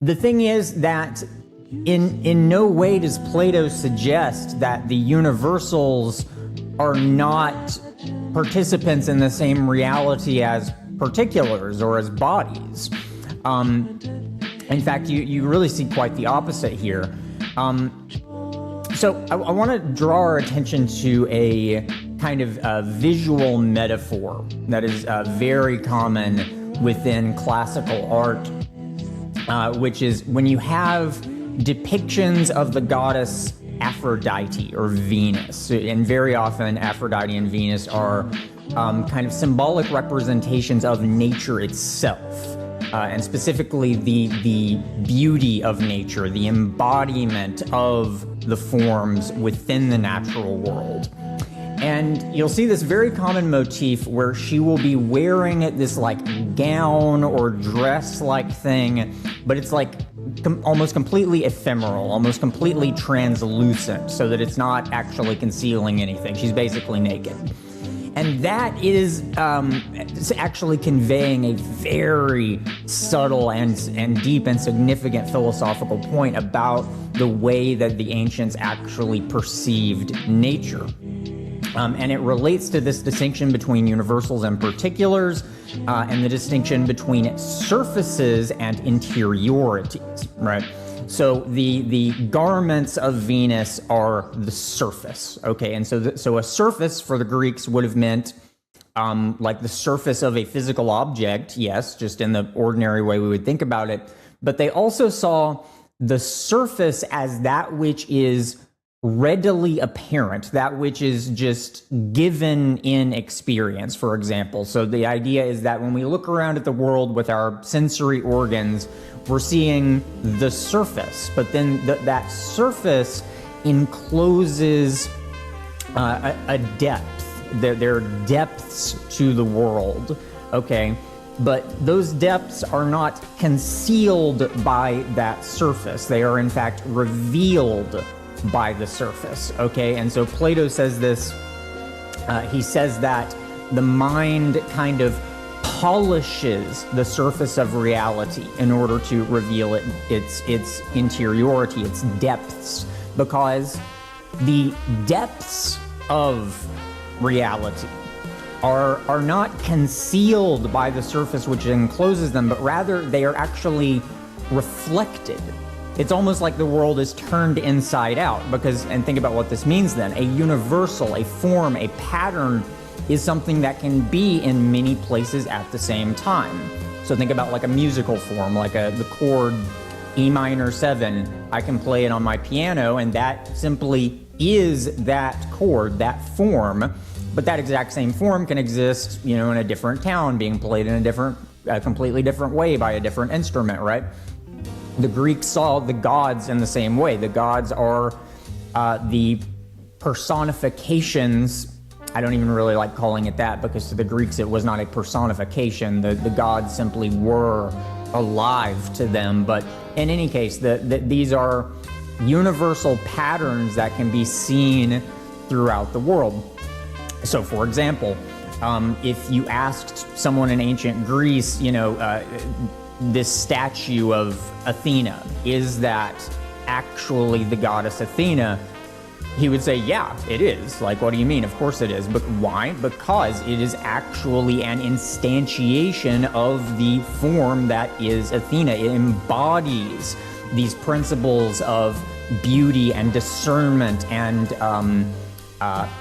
The thing is that in no way does Plato suggest that the universals are not participants in the same reality as particulars or as bodies. In fact, you really see quite the opposite here. So I want to draw our attention to a kind of visual metaphor that is very common within classical art, which is when you have depictions of the goddess Aphrodite or Venus. And very often Aphrodite and Venus are kind of symbolic representations of nature itself. And specifically the beauty of nature, the embodiment of the forms within the natural world. And you'll see this very common motif where she will be wearing this like gown or dress-like thing, but it's like almost completely ephemeral, almost completely translucent, so that it's not actually concealing anything. She's basically naked. And that is actually conveying a very subtle and deep and significant philosophical point about the way that the ancients actually perceived nature. And it relates to this distinction between universals and particulars, and the distinction between surfaces and interiorities, right? So the garments of Venus are the surface, okay? And so a surface for the Greeks would have meant like the surface of a physical object, yes, just in the ordinary way we would think about it. But they also saw the surface as that which is readily apparent, that which is just given in experience, for example. So the idea is that when we look around at the world with our sensory organs, we're seeing the surface, but then that surface encloses a depth. There are depths to the world, okay? But those depths are not concealed by that surface. They are in fact revealed by the surface, okay? And so Plato says this, he says that the mind kind of polishes the surface of reality in order to reveal its interiority, its depths, because the depths of reality are not concealed by the surface which encloses them, but rather they are actually reflected. It's almost like the world is turned inside out, because, and think about what this means then, a universal, a form, a pattern is something that can be in many places at the same time. So think about like a musical form, like the chord E minor 7. I can play it on my piano, and that simply is that chord, that form. But that exact same form can exist, in a different town, being played in a completely different way by a different instrument, right? The Greeks saw the gods in the same way. The gods are the personifications. I don't even really like calling it that, because to the Greeks it was not a personification. The gods simply were alive to them. But in any case, these are universal patterns that can be seen throughout the world. So, for example, if you asked someone in ancient Greece, this statue of Athena, is that actually the goddess Athena? He would say, yeah, it is. Like, what do you mean? Of course it is. But why? Because it is actually an instantiation of the form that is Athena. It embodies these principles of beauty and discernment and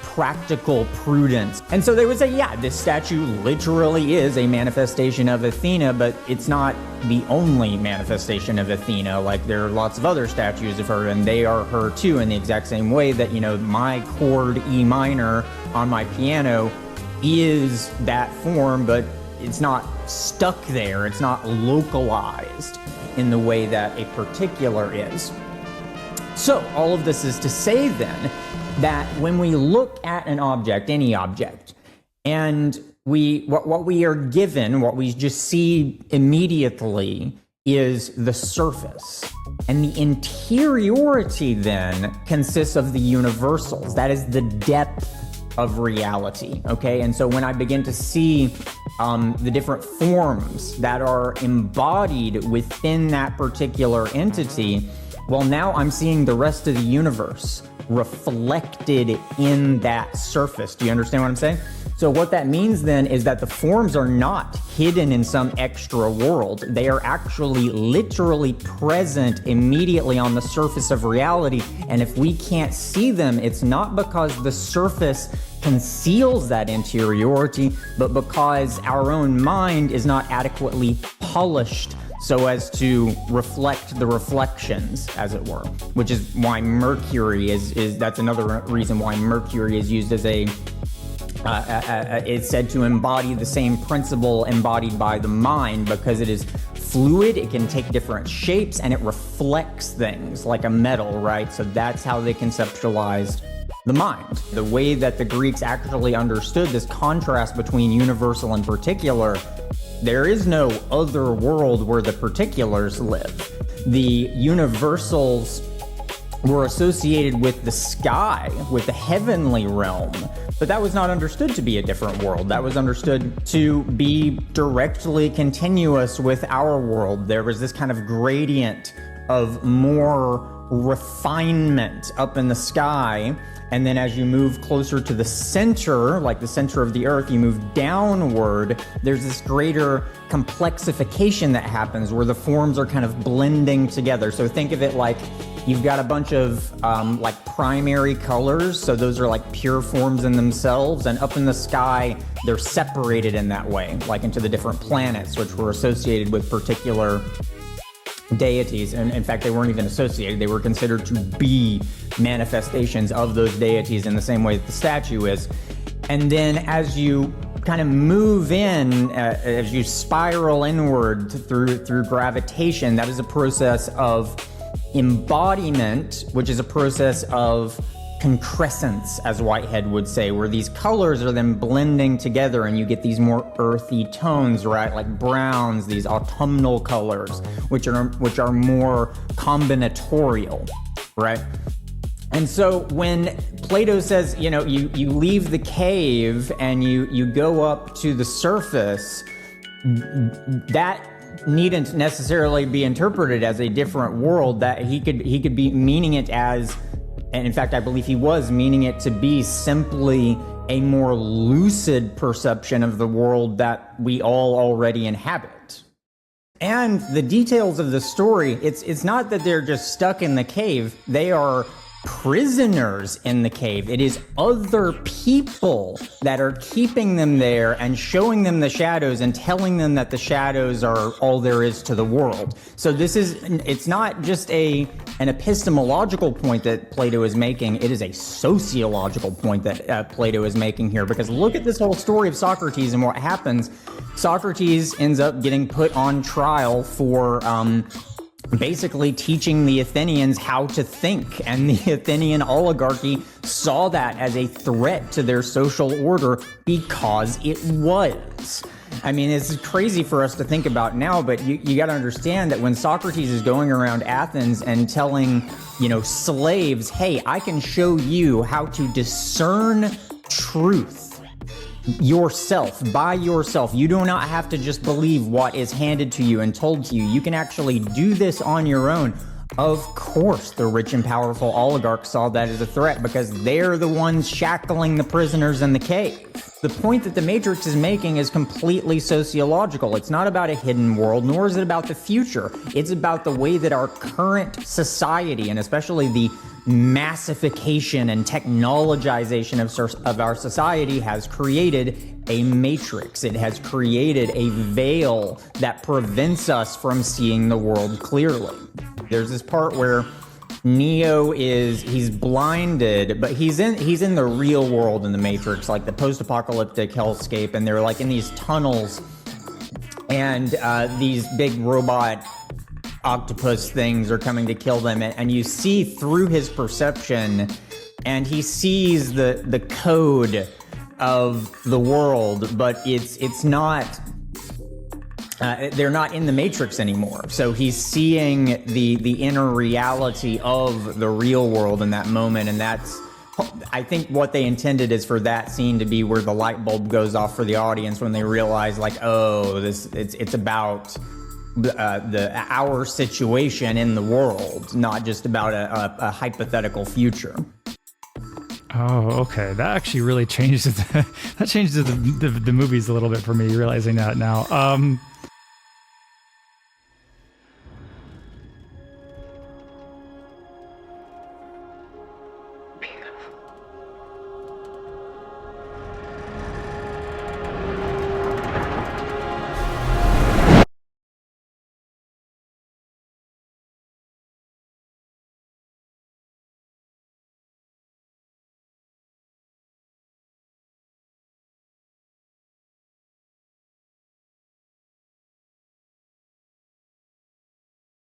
practical prudence. And so they would say, yeah, this statue literally is a manifestation of Athena, but it's not the only manifestation of Athena. Like, there are lots of other statues of her, and they are her too, in the exact same way that, my chord E minor on my piano is that form, but it's not stuck there. It's not localized in the way that a particular is. So all of this is to say then that when we look at an object, any object, and what we are given, what we just see immediately is the surface. And the interiority then consists of the universals. That is the depth of reality, okay? And so when I begin to see the different forms that are embodied within that particular entity, well, now I'm seeing the rest of the universe reflected in that surface. Do you understand what I'm saying? So what that means then is that the forms are not hidden in some extra world. They are actually literally present immediately on the surface of reality. And if we can't see them, it's not because the surface conceals that interiority, but because our own mind is not adequately polished so as to reflect the reflections, as it were, which is why Mercury is that's another reason why Mercury is used as a it's said to embody the same principle embodied by the mind, because it is fluid, it can take different shapes, and it reflects things like a metal, right? So that's how they conceptualized the mind. The way that the Greeks actually understood this contrast between universal and particular, there is no other world where the particulars live. The universals were associated with the sky, with the heavenly realm, but that was not understood to be a different world. That was understood to be directly continuous with our world. There was this kind of gradient of more refinement up in the sky, and then as you move closer to the center, like the center of the earth, you move downward, there's this greater complexification that happens where the forms are kind of blending together. So think of it like you've got a bunch of like primary colors, so those are like pure forms in themselves, and up in the sky, they're separated in that way, like into the different planets, which were associated with particular deities. And in fact, they weren't even associated. They were considered to be manifestations of those deities in the same way that the statue is. And then as you kind of move in, as you spiral inward through gravitation, that is a process of embodiment, which is a process of concrescence, as Whitehead would say, where these colors are then blending together and you get these more earthy tones, right? Like browns, these autumnal colors, which are more combinatorial, right? And so when Plato says, you know, you leave the cave and you go up to the surface, that needn't necessarily be interpreted as a different world. That he could be meaning it as, and in fact I believe he was meaning it to be simply a more lucid perception of the world that we all already inhabit. And the details of the story, it's not that they're just stuck in the cave, they are prisoners in the cave. It is other people that are keeping them there and showing them the shadows and telling them that the shadows are all there is to the world. So it's not just an epistemological point that Plato is making, it is a sociological point that Plato is making here, because look at this whole story of Socrates and what happens. Socrates ends up getting put on trial for basically teaching the Athenians how to think, and the Athenian oligarchy saw that as a threat to their social order because it was. I mean, it's crazy for us to think about now, but you got to understand that when Socrates is going around Athens and telling, slaves, hey, I can show you how to discern truth yourself, by yourself. You do not have to just believe what is handed to you and told to you. You can actually do this on your own. Of course, the rich and powerful oligarchs saw that as a threat because they're the ones shackling the prisoners in the cave. The point that the Matrix is making is completely sociological. It's not about a hidden world, nor is it about the future. It's about the way that our current society, and especially the massification and technologization of our society, has created a matrix. It has created a veil that prevents us from seeing the world clearly. There's this part where Neo he's blinded, but he's in the real world in the Matrix, like the post-apocalyptic hellscape, and they're like in these tunnels, and these big robot octopus things are coming to kill them, and you see through his perception, and he sees the code of the world, but it's not. They're not in the Matrix anymore. So he's seeing the inner reality of the real world in that moment, and that's I think what they intended is for that scene to be where the light bulb goes off for the audience when they realize, like, oh, it's about our situation in the world, not just about a hypothetical future. Oh, okay. That actually really changes the movies a little bit for me, realizing that now.